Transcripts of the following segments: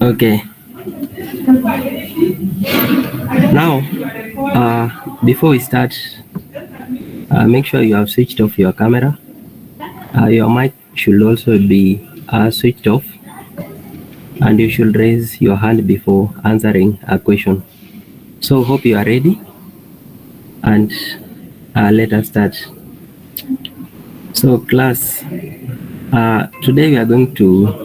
Okay. Now, before we start, make sure you have switched off your camera. Your mic should also be switched off, and you should raise your hand before answering a question. So, hope you are ready, and let us start. So, class, today we are going to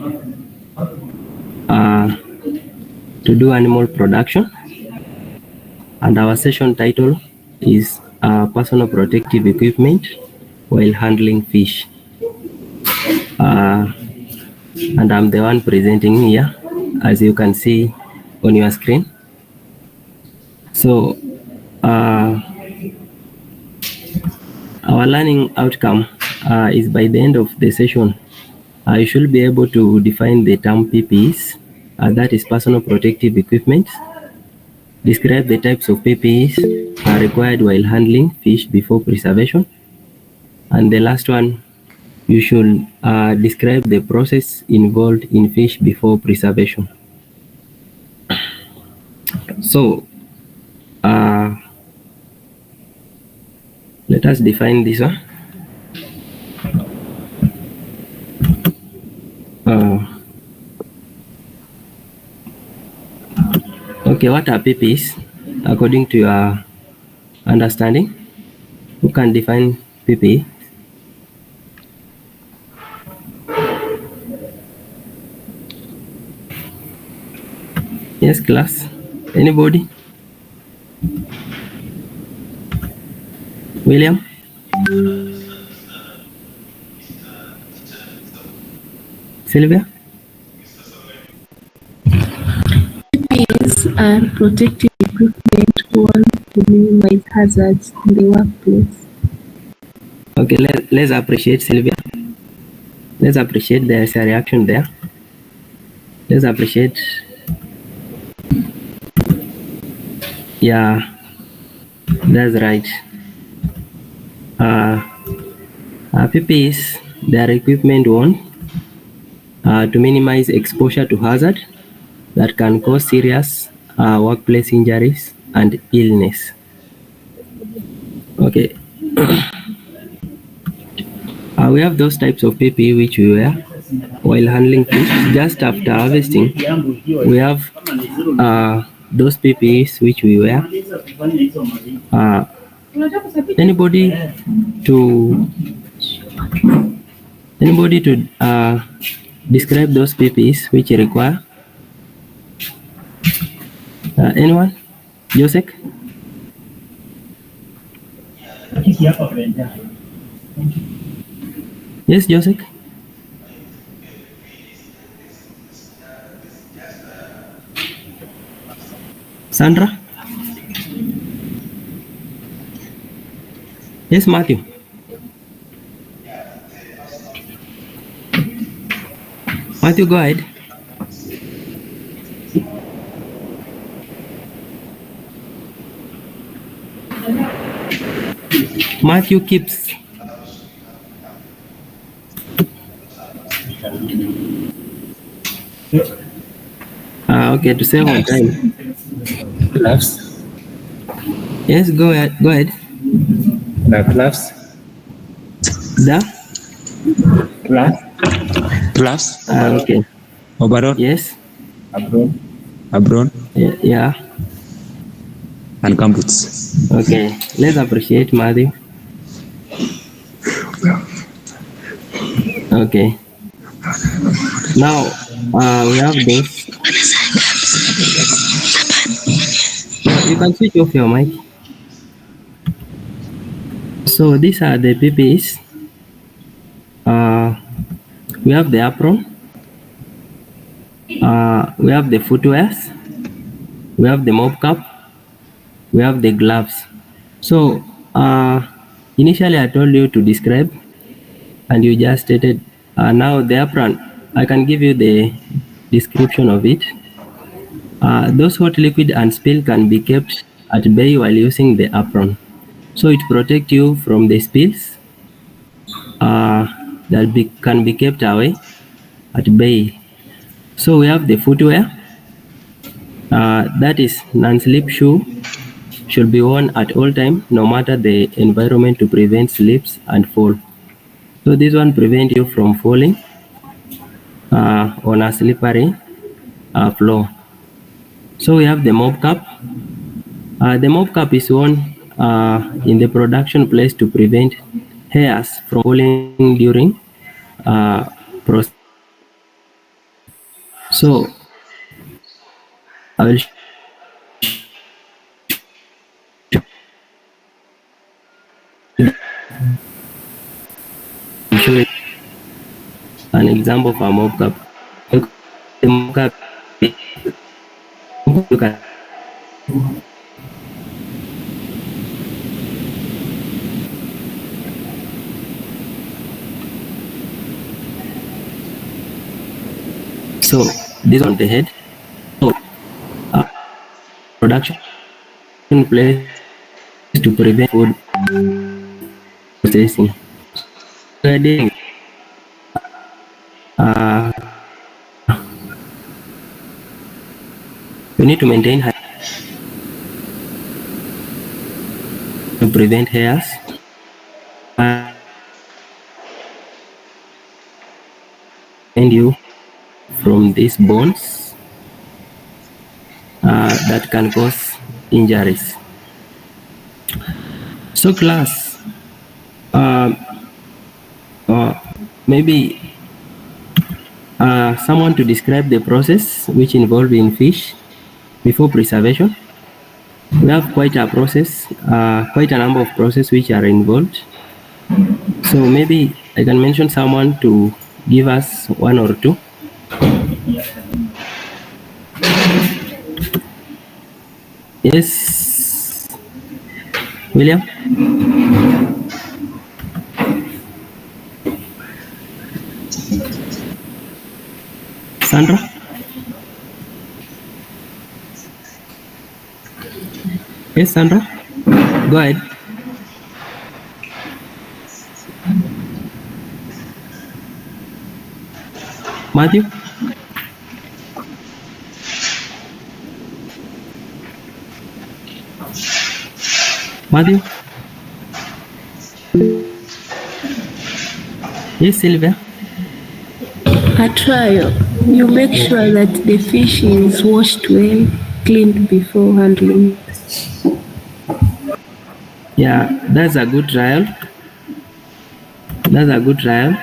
do animal production, and our session title is personal protective equipment while handling fish. And I'm the one presenting here, as you can see on your screen. So our learning outcome is by the end of the session, you should be able to define the term PPEs, that is personal protective equipment, describe the types of PPEs required while handling fish before preservation, and the last one, you should describe the process involved in fish before preservation. So let us define this one. Okay, what are PPEs according to your understanding? Who can define PPE? Yes, class. Anybody? William? Sylvia? PPEs are protective equipment worn to minimize hazards in the workplace. Okay, let's appreciate Sylvia. Let's appreciate there's a reaction there. Let's appreciate. Yeah, that's right. PPEs, they are equipment worn to minimize exposure to hazard that can cause serious workplace injuries and illness. Okay. We have those types of PPE which we wear while handling fish. Just after harvesting, we have those PPEs which we wear. Anybody to describe those PPEs which you require? Anyone? Josek? Yes, Josek? Sandra? Yes, Matthew? Matthew, go ahead. Matthew keeps. Okay, to save on time. Gloves. Yes, go ahead. Go ahead. The gloves. The gloves. Okay. Overall. Yes. Abron. Yeah. And gumboots. Okay. Let's appreciate Matthew. Okay. Now we have this. You can switch off your mic. So these are the PPEs. We have the apron. We have the footwears. We have the mob cap. We have the gloves. So initially I told you to describe, and you just stated. Now the apron, I can give you the description of it. Those hot liquid and spill can be kept at bay while using the apron. So it protects you from the spills that can be kept away at bay. So we have the footwear. That is, non-slip shoe should be worn at all time, no matter the environment, to prevent slips and fall. So this one prevent you from falling on a slippery floor. So we have the mob cap. The mob cap is worn in the production place to prevent hairs from falling during processing. So I will show you an example of a mob cap. The mob cap, you can so this on the head. So production place to prevent food processing. Wedding, uh, we need to maintain height to prevent hairs and you from these bones that can cause injuries. So class, uh, maybe someone to describe the process which involved in fish before preservation. We have quite a process, quite a number of processes which are involved. So maybe I can mention someone to give us one or two. Yes, William? Sandra? Yes, Sandra? Go ahead. Matthew? Matthew? Yes, Sylvia? At trial, you make sure that the fish is washed well, cleaned before handling it. Yeah, that's a good trial. That's a good trial.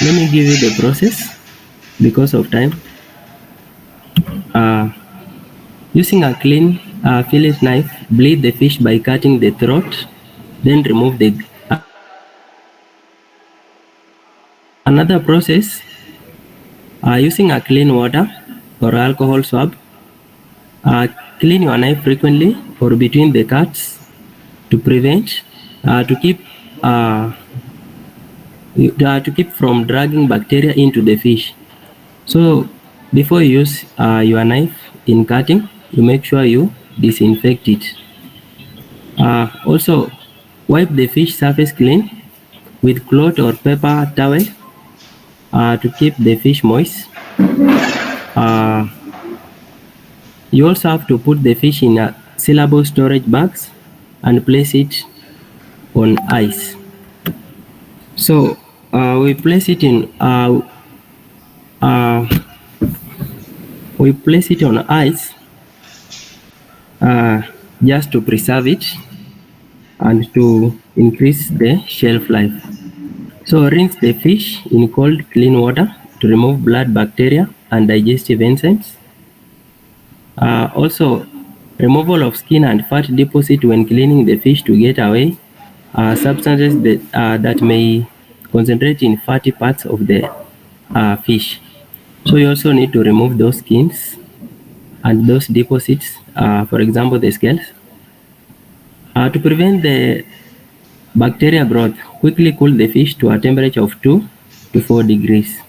Let me give you the process because of time. Using a clean fillet knife, bleed the fish by cutting the throat, then remove the. Another process, using a clean water or alcohol swab, clean your knife frequently or between the cuts to prevent, to keep from dragging bacteria into the fish. So before you use your knife in cutting, you make sure you disinfect it. Also, wipe the fish surface clean with cloth or paper towel to keep the fish moist. You also have to put the fish in a sealable storage bags and place it on ice. So we place it in we place it on ice just to preserve it and to increase the shelf life. So rinse the fish in cold clean water to remove blood bacteria and digestive enzymes. Also, removal of skin and fat deposit when cleaning the fish to get away substances that may concentrate in fatty parts of the fish. So you also need to remove those skins and those deposits, for example, the scales. To prevent the bacteria growth, quickly cool the fish to a temperature of 2 to 4 degrees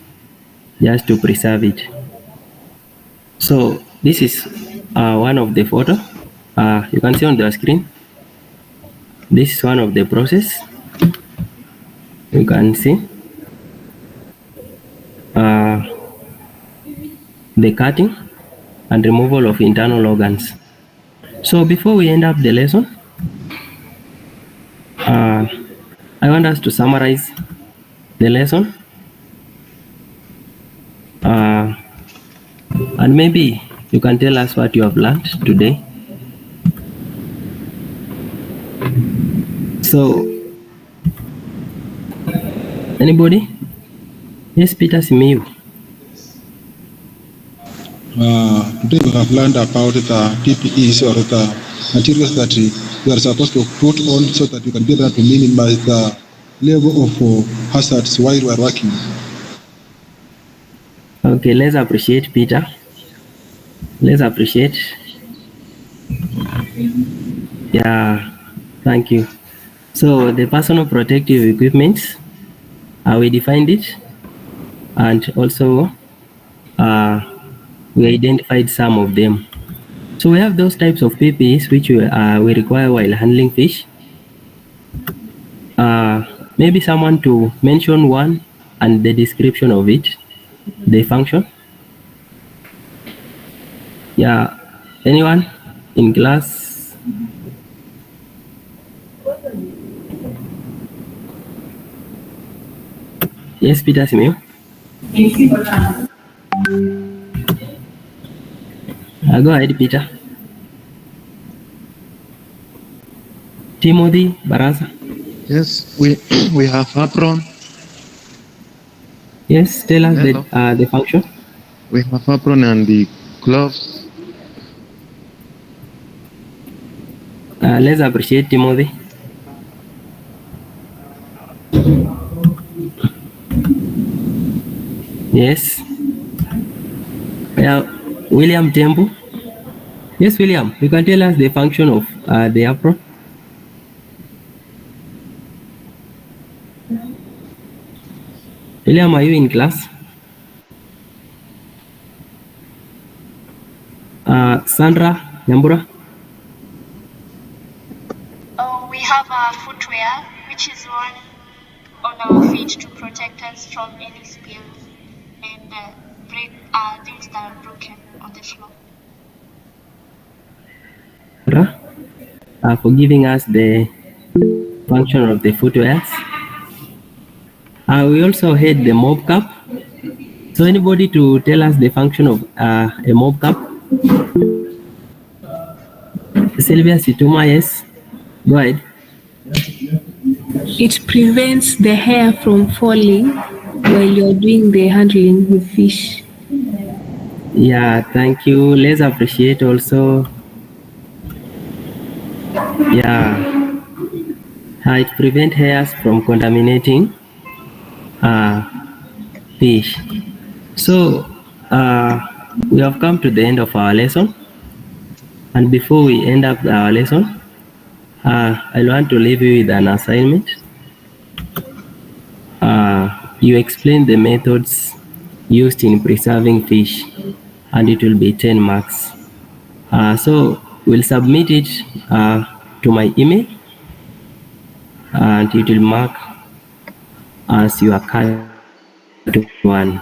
just to preserve it. So this is one of the photo you can see on the screen. This is one of the process you can see. the cutting and removal of internal organs. So before we end up the lesson, I want us to summarize the lesson, and maybe you can tell us what you have learned today. So, anybody? Yes, Peter Simiyu. Today we have learned about the PPEs, or the materials that we are supposed to put on so that we can be able to minimize the level of hazards while we are working. Okay, let's appreciate Peter. Let's appreciate. Yeah, thank you. So the personal protective equipment, we defined it, and also we identified some of them. So we have those types of PPEs which we require while handling fish. Maybe someone to mention one and the description of it, the function. Yeah, anyone in class? Yes, Peter Simeo. Go ahead, Peter. Timothy Barasa. Yes, we have apron. Yes, tell us the function. We have apron and the gloves. Let's appreciate Timothy. Yes. William Tembu. Yes, William, you can tell us the function of the apron. William, are you in class? Sandra Nyambura. We have a footwear which is worn on our feet to protect us from any spills and things that are broken on the floor. For giving us the function of the footwears. We also had the mob cap. So anybody to tell us the function of a mob cap? Sylvia Situma, yes. Go ahead. It prevents the hair from falling while you're doing the handling with fish. Yeah, thank you. Let's appreciate also. Yeah, it prevents hairs from contaminating fish. So we have come to the end of our lesson. And before we end up our lesson, I want to leave you with an assignment. You explain the methods used in preserving fish, and it will be 10 marks. So we'll submit it to my email, and it will mark as your cut one.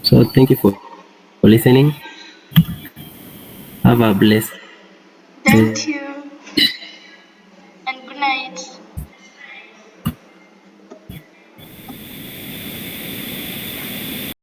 So thank you for listening. Have a blessed day. Thank you.